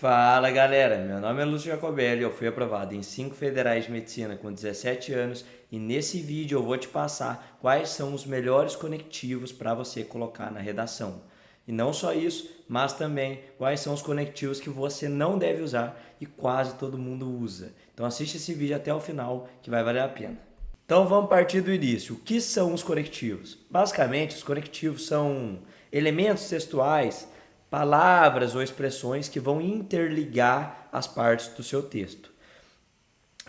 Fala galera, meu nome é Lúcio Jacobelli, eu fui aprovado em 5 federais de medicina com 17 anos e nesse vídeo eu vou te passar quais são os melhores conectivos para você colocar na redação. E não só isso, mas também quais são os conectivos que você não deve usar e quase todo mundo usa. Então assiste esse vídeo até o final que vai valer a pena. Então vamos partir do início. O que são os conectivos? Basicamente, os conectivos são elementos textuais, palavras ou expressões que vão interligar as partes do seu texto.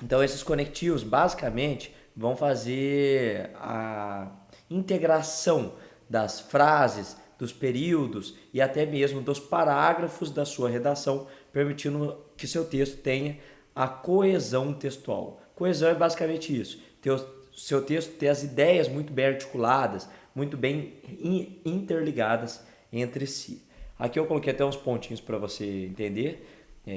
Então esses conectivos basicamente vão fazer a integração das frases, dos períodos e até mesmo dos parágrafos da sua redação, permitindo que seu texto tenha a coesão textual. Coesão é basicamente isso, ter o seu texto ter as ideias muito bem articuladas, muito bem interligadas entre si. Aqui eu coloquei até uns pontinhos para você entender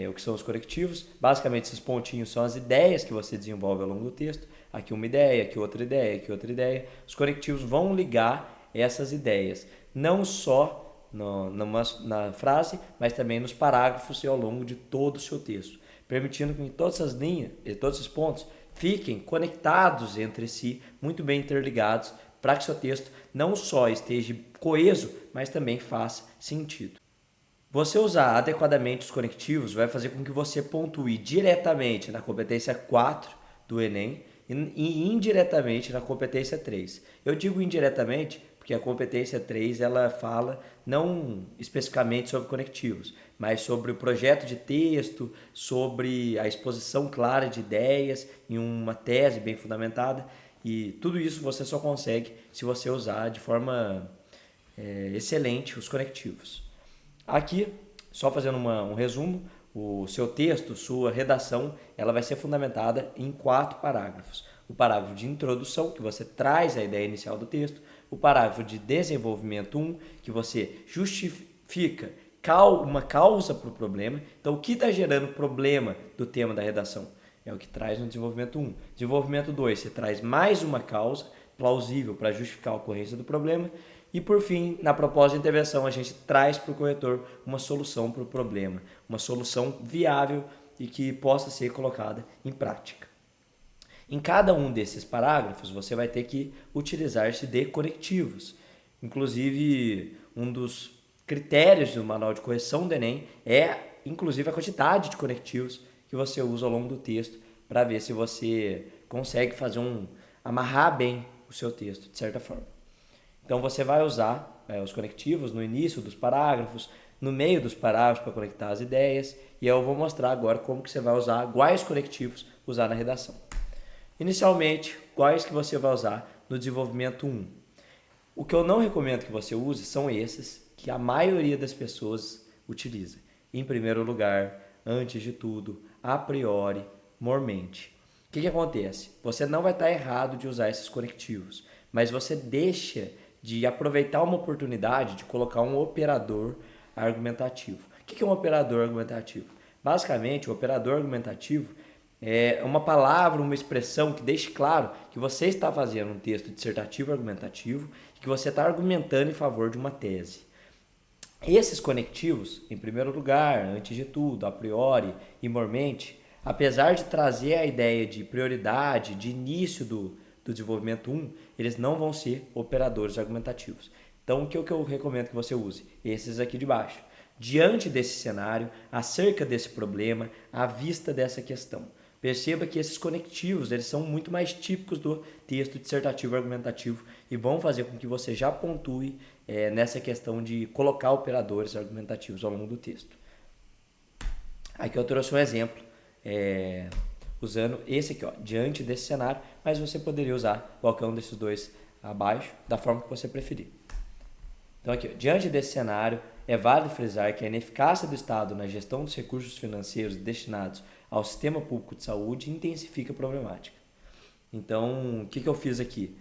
o que são os conectivos. Basicamente esses pontinhos são as ideias que você desenvolve ao longo do texto. Aqui uma ideia, aqui outra ideia, aqui outra ideia. Os conectivos vão ligar essas ideias, não só na frase, mas também nos parágrafos e ao longo de todo o seu texto, permitindo que todas essas linhas e todos esses pontos fiquem conectados entre si, muito bem interligados, para que seu texto não só esteja coeso, mas também faça sentido. Você usar adequadamente os conectivos vai fazer com que você pontue diretamente na competência 4 do Enem e indiretamente na competência 3. Eu digo indiretamente porque a competência 3 ela fala não especificamente sobre conectivos, mas sobre o projeto de texto, sobre a exposição clara de ideias em uma tese bem fundamentada, e tudo isso você só consegue se você usar de forma excelente os conectivos. Aqui, só fazendo um resumo, o seu texto, sua redação, ela vai ser fundamentada em 4 parágrafos. O parágrafo de introdução, que você traz a ideia inicial do texto. O parágrafo de desenvolvimento 1, que você justifica uma causa para o problema. Então, o que está gerando problema do tema da redação? É o que traz no desenvolvimento 1. Desenvolvimento 2, você traz mais uma causa plausível para justificar a ocorrência do problema. E por fim, na proposta de intervenção, a gente traz para o corretor uma solução para o problema, uma solução viável e que possa ser colocada em prática. Em cada um desses parágrafos, você vai ter que utilizar-se de conectivos. Inclusive, um dos critérios do manual de correção do Enem é, inclusive, a quantidade de conectivos que você usa ao longo do texto para ver se você consegue amarrar bem o seu texto, de certa forma. Então você vai usar os conectivos no início dos parágrafos, no meio dos parágrafos para conectar as ideias, e eu vou mostrar agora como que você vai usar, quais conectivos usar na redação. Inicialmente, quais que você vai usar no desenvolvimento 1. O que eu não recomendo que você use são esses que a maioria das pessoas utiliza. Em primeiro lugar, antes de tudo, a priori, mormente. O que acontece? Você não vai estar errado de usar esses conectivos, mas você deixa de aproveitar uma oportunidade de colocar um operador argumentativo. O que é um operador argumentativo? Basicamente, o operador argumentativo é uma palavra, uma expressão que deixe claro que você está fazendo um texto dissertativo argumentativo e que você está argumentando em favor de uma tese. Esses conectivos, em primeiro lugar, antes de tudo, a priori e mormente, apesar de trazer a ideia de prioridade, de início do desenvolvimento 1, eles não vão ser operadores argumentativos. Então, o que eu recomendo que você use? Esses aqui de baixo. Diante desse cenário, acerca desse problema, à vista dessa questão. Perceba que esses conectivos eles são muito mais típicos do texto dissertativo argumentativo e vão fazer com que você já pontue nessa questão de colocar operadores argumentativos ao longo do texto. Aqui eu trouxe um exemplo usando esse aqui, diante desse cenário, mas você poderia usar qualquer um desses dois abaixo, da forma que você preferir. Então aqui, diante desse cenário, é válido frisar que a ineficácia do Estado na gestão dos recursos financeiros destinados ao sistema público de saúde intensifica a problemática. Então, o que eu fiz aqui?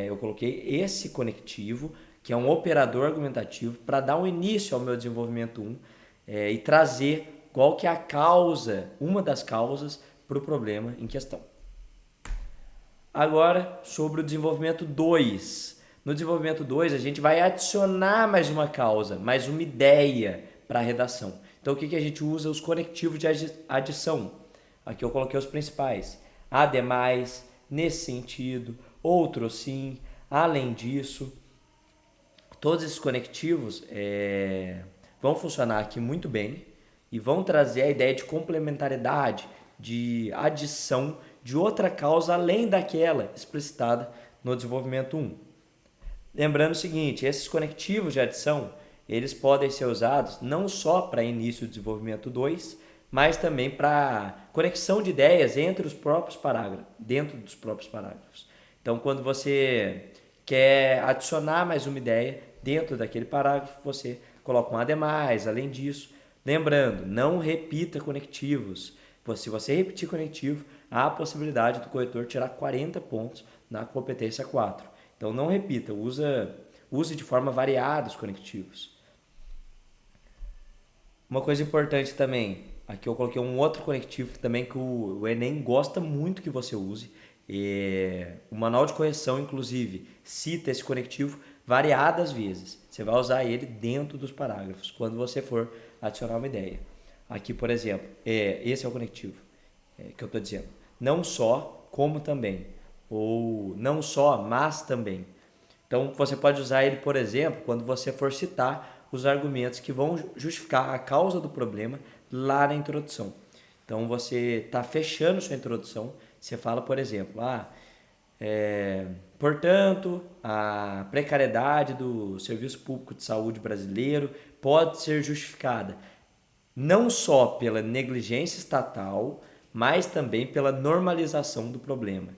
Eu coloquei esse conectivo, que é um operador argumentativo, para dar um início ao meu desenvolvimento 1 e trazer qual que é a causa, uma das causas para o problema em questão. Agora, sobre o desenvolvimento 2. No desenvolvimento 2, a gente vai adicionar mais uma causa, mais uma ideia para a redação. Então, o que a gente usa? Os conectivos de adição. Aqui eu coloquei os principais. Ademais, nesse sentido, outro sim, além disso. Todos esses conectivos vão funcionar aqui muito bem e vão trazer a ideia de complementariedade, de adição de outra causa além daquela explicitada no desenvolvimento 1. Lembrando o seguinte, esses conectivos de adição, eles podem ser usados não só para início do desenvolvimento 2, mas também para conexão de ideias entre os próprios parágrafos, dentro dos próprios parágrafos. Então, quando você quer adicionar mais uma ideia dentro daquele parágrafo, você coloca um ademais, além disso. Lembrando, não repita conectivos. Se você repetir conectivo, há a possibilidade do corretor tirar 40 pontos na competência 4. Então, não repita, use de forma variada os conectivos. Uma coisa importante também, aqui eu coloquei um outro conectivo também que o Enem gosta muito que você use. O manual de correção, inclusive, cita esse conectivo variadas vezes. Você vai usar ele dentro dos parágrafos, quando você for adicionar uma ideia. Aqui, por exemplo, esse é o conectivo que eu estou dizendo. Não só, como também. Ou não só, mas também. Então, você pode usar ele, por exemplo, quando você for citar os argumentos que vão justificar a causa do problema lá na introdução. Então, você está fechando sua introdução, você fala, por exemplo, portanto, a precariedade do serviço público de saúde brasileiro pode ser justificada não só pela negligência estatal, mas também pela normalização do problema.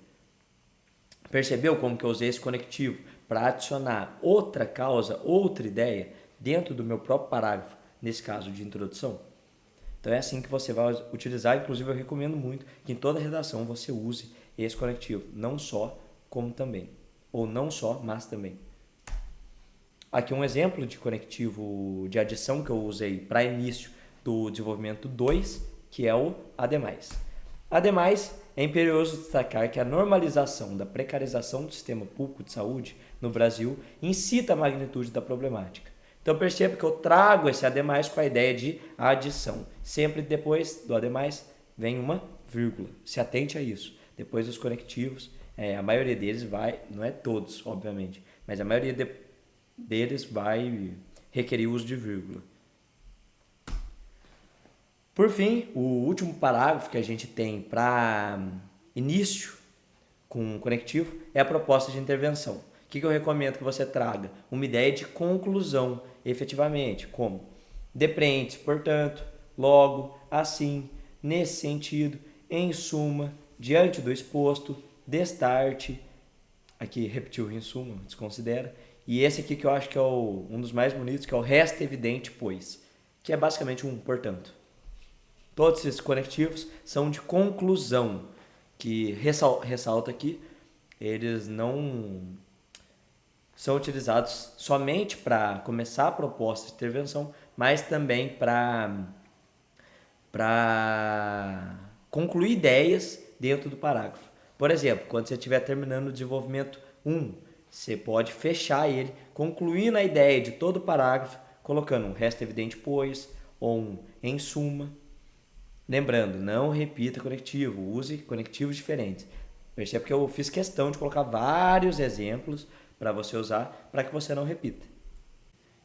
Percebeu como que eu usei esse conectivo para adicionar outra causa, outra ideia dentro do meu próprio parágrafo, nesse caso de introdução? Então é assim que você vai utilizar, inclusive eu recomendo muito que em toda redação você use esse conectivo, não só, como também, ou não só, mas também. Aqui um exemplo de conectivo de adição que eu usei para início do desenvolvimento 2, que é o ademais. Ademais, é imperioso destacar que a normalização da precarização do sistema público de saúde no Brasil incita a magnitude da problemática. Então perceba que eu trago esse ademais com a ideia de adição. Sempre depois do ademais vem uma vírgula. Se atente a isso. Depois dos conectivos, a maioria deles vai, não é todos, obviamente, mas a maioria deles vai requerer o uso de vírgula. Por fim, o último parágrafo que a gente tem para início com conectivo é a proposta de intervenção. O que eu recomendo que você traga? Uma ideia de conclusão, efetivamente, como depreende, portanto, logo, assim, nesse sentido, em suma, diante do exposto, destarte, aqui repetiu em suma, desconsidera, e esse aqui que eu acho que é um dos mais bonitos, que é o resta evidente, pois, que é basicamente um portanto. Todos esses conectivos são de conclusão, que ressalta aqui, eles não são utilizados somente para começar a proposta de intervenção, mas também para concluir ideias dentro do parágrafo. Por exemplo, quando você estiver terminando o desenvolvimento 1, você pode fechar ele, concluindo a ideia de todo o parágrafo, colocando um resta evidente pois, ou um em suma. Lembrando, não repita conectivo, use conectivos diferentes. Percebe que eu fiz questão de colocar vários exemplos para você usar, para que você não repita.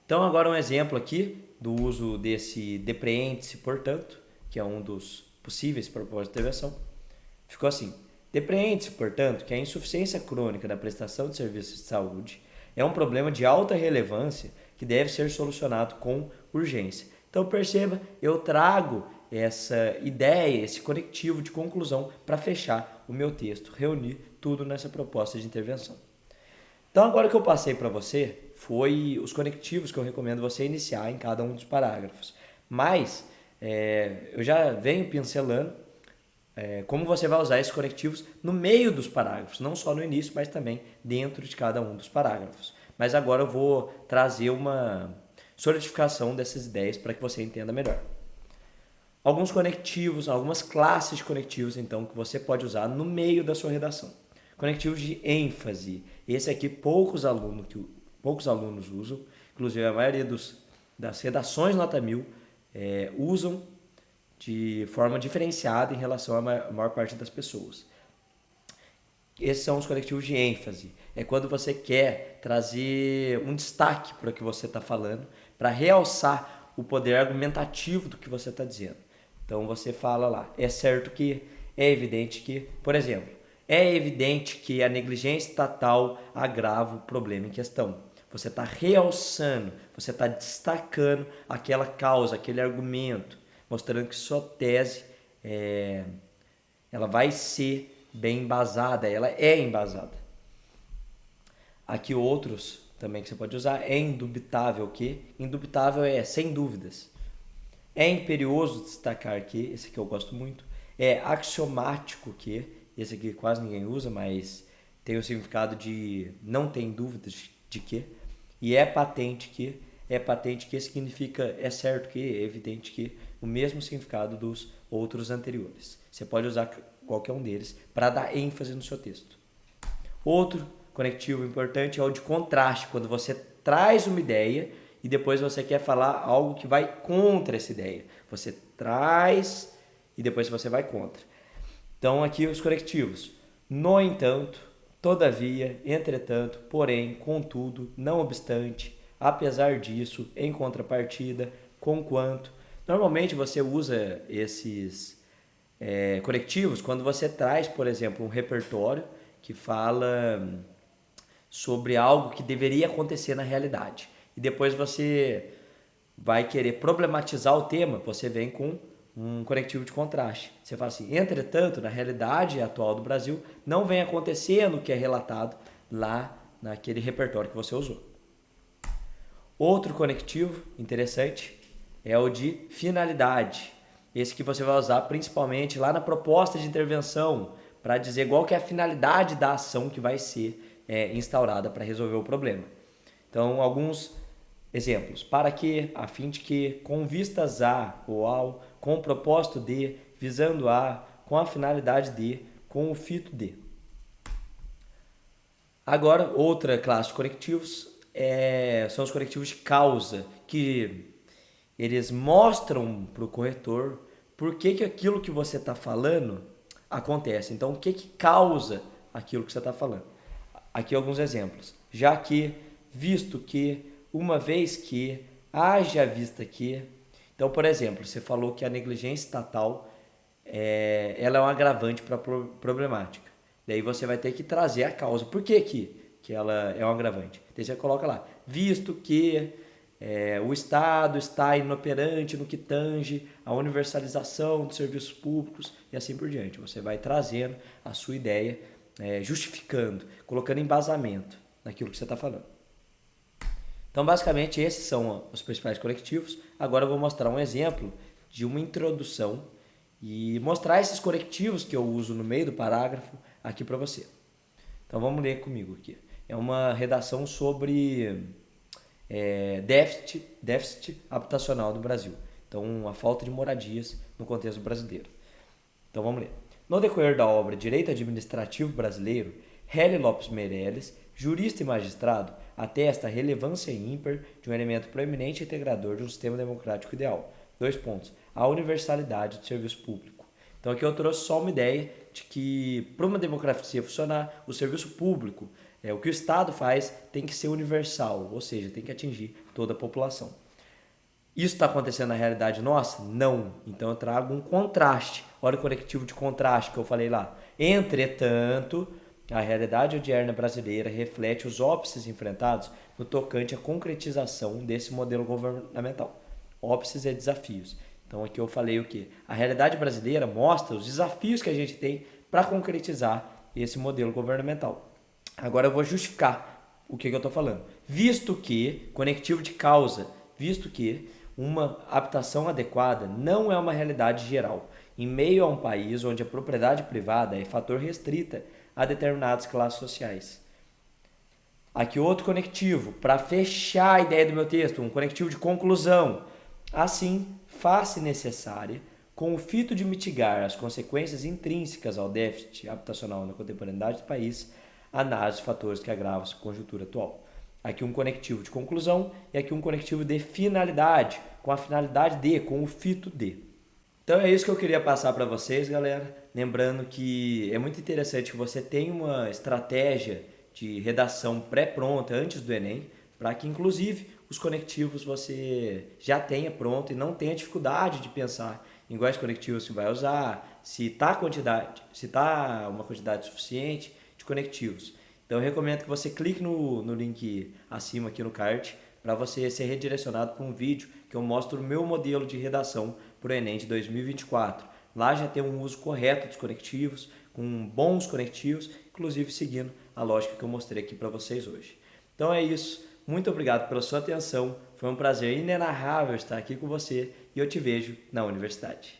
Então agora um exemplo aqui do uso desse depreende-se, portanto, que é um dos possíveis propósitos de intervenção. Ficou assim: depreende-se, portanto, que a insuficiência crônica da prestação de serviços de saúde é um problema de alta relevância que deve ser solucionado com urgência. Então perceba, eu trago essa ideia, esse conectivo de conclusão para fechar o meu texto, reunir tudo nessa proposta de intervenção. Então agora que eu passei para você foi os conectivos que eu recomendo você iniciar em cada um dos parágrafos. Mas eu já venho pincelando como você vai usar esses conectivos no meio dos parágrafos, não só no início, mas também dentro de cada um dos parágrafos. Mas agora eu vou trazer uma solidificação dessas ideias para que você entenda melhor. Alguns conectivos, algumas classes de conectivos, então, que você pode usar no meio da sua redação. Conectivos de ênfase. Esse aqui poucos alunos usam, inclusive a maioria das redações nota 1000 usam de forma diferenciada em relação à maior parte das pessoas. Esses são os conectivos de ênfase. É quando você quer trazer um destaque para o que você está falando, para realçar o poder argumentativo do que você está dizendo. Então você fala lá, é certo que, é evidente que, por exemplo, é evidente que a negligência estatal agrava o problema em questão. Você está realçando, você está destacando aquela causa, aquele argumento, mostrando que sua tese ela vai ser bem embasada, ela é embasada. Aqui outros também que você pode usar, é indubitável que, indubitável é sem dúvidas. É imperioso destacar que, esse aqui eu gosto muito, é axiomático que, esse aqui quase ninguém usa, mas tem o significado de não tem dúvidas de que, e é patente que significa é certo que, é evidente que, o mesmo significado dos outros anteriores. Você pode usar qualquer um deles para dar ênfase no seu texto. Outro conectivo importante é o de contraste, quando você traz uma ideia e depois você quer falar algo que vai contra essa ideia. Você traz e depois você vai contra. Então aqui os conectivos. No entanto, todavia, entretanto, porém, contudo, não obstante, apesar disso, em contrapartida, conquanto. Normalmente você usa esses conectivos quando você traz, por exemplo, um repertório que fala sobre algo que deveria acontecer na realidade. E depois você vai querer problematizar o tema, você vem com um conectivo de contraste. Você fala assim, entretanto, na realidade atual do Brasil, não vem acontecendo o que é relatado lá naquele repertório que você usou. Outro conectivo interessante é o de finalidade. Esse que você vai usar principalmente lá na proposta de intervenção, para dizer qual que é a finalidade da ação que vai ser instaurada para resolver o problema. Então, alguns exemplos. Para que, a fim de que, com vistas a ou ao, com o propósito de, visando a, com a finalidade de, com o fito de. Agora, outra classe de conectivos são os conectivos de causa, que eles mostram para o corretor por que aquilo que você está falando acontece. Então, o que causa aquilo que você está falando? Aqui alguns exemplos. Já que, visto que, uma vez que, haja vista que. Então, por exemplo, você falou que a negligência estatal ela é um agravante para a problemática. Daí você vai ter que trazer a causa. Por que ela é um agravante? Daí você coloca lá, visto que o Estado está inoperante no que tange a universalização dos serviços públicos e assim por diante. Você vai trazendo a sua ideia, justificando, colocando embasamento naquilo que você está falando. Então, basicamente, esses são os principais conectivos. Agora eu vou mostrar um exemplo de uma introdução e mostrar esses conectivos que eu uso no meio do parágrafo aqui para você. Então, vamos ler comigo aqui. É uma redação sobre déficit habitacional no Brasil. Então, a falta de moradias no contexto brasileiro. Então, vamos ler. No decorrer da obra Direito Administrativo Brasileiro, Hélio Lopes Meireles, jurista e magistrado, atesta a relevância ímpar de um elemento proeminente e integrador de um sistema democrático ideal. 2 pontos. A universalidade do serviço público. Então aqui eu trouxe só uma ideia de que para uma democracia funcionar, o serviço público, o que o Estado faz, tem que ser universal, ou seja, tem que atingir toda a população. Isso está acontecendo na realidade nossa? Não. Então eu trago um contraste. Olha o conectivo de contraste que eu falei lá. Entretanto, a realidade odierna brasileira reflete os óbices enfrentados no tocante à concretização desse modelo governamental. Óbices é desafios. Então aqui eu falei o quê? A realidade brasileira mostra os desafios que a gente tem para concretizar esse modelo governamental. Agora eu vou justificar o que eu estou falando. Visto que, conectivo de causa, visto que uma habitação adequada não é uma realidade geral, em meio a um país onde a propriedade privada é fator restrita a determinadas classes sociais. Aqui outro conectivo, para fechar a ideia do meu texto, um conectivo de conclusão. Assim, faz-se necessária, com o fito de mitigar as consequências intrínsecas ao déficit habitacional na contemporaneidade do país, análise de fatores que agravam a conjuntura atual. Aqui um conectivo de conclusão e aqui um conectivo de finalidade, com a finalidade de, com o fito de. Então é isso que eu queria passar para vocês, galera. Lembrando que é muito interessante que você tenha uma estratégia de redação pré-pronta antes do Enem, para que inclusive os conectivos você já tenha pronto e não tenha dificuldade de pensar em quais conectivos você vai usar, se está uma quantidade suficiente de conectivos. Então eu recomendo que você clique no link acima aqui no card para você ser redirecionado para um vídeo que eu mostro o meu modelo de redação para o Enem de 2024. Lá já tem um uso correto dos conectivos, com bons conectivos, inclusive seguindo a lógica que eu mostrei aqui para vocês hoje. Então é isso, muito obrigado pela sua atenção, foi um prazer inenarrável estar aqui com você e eu te vejo na universidade.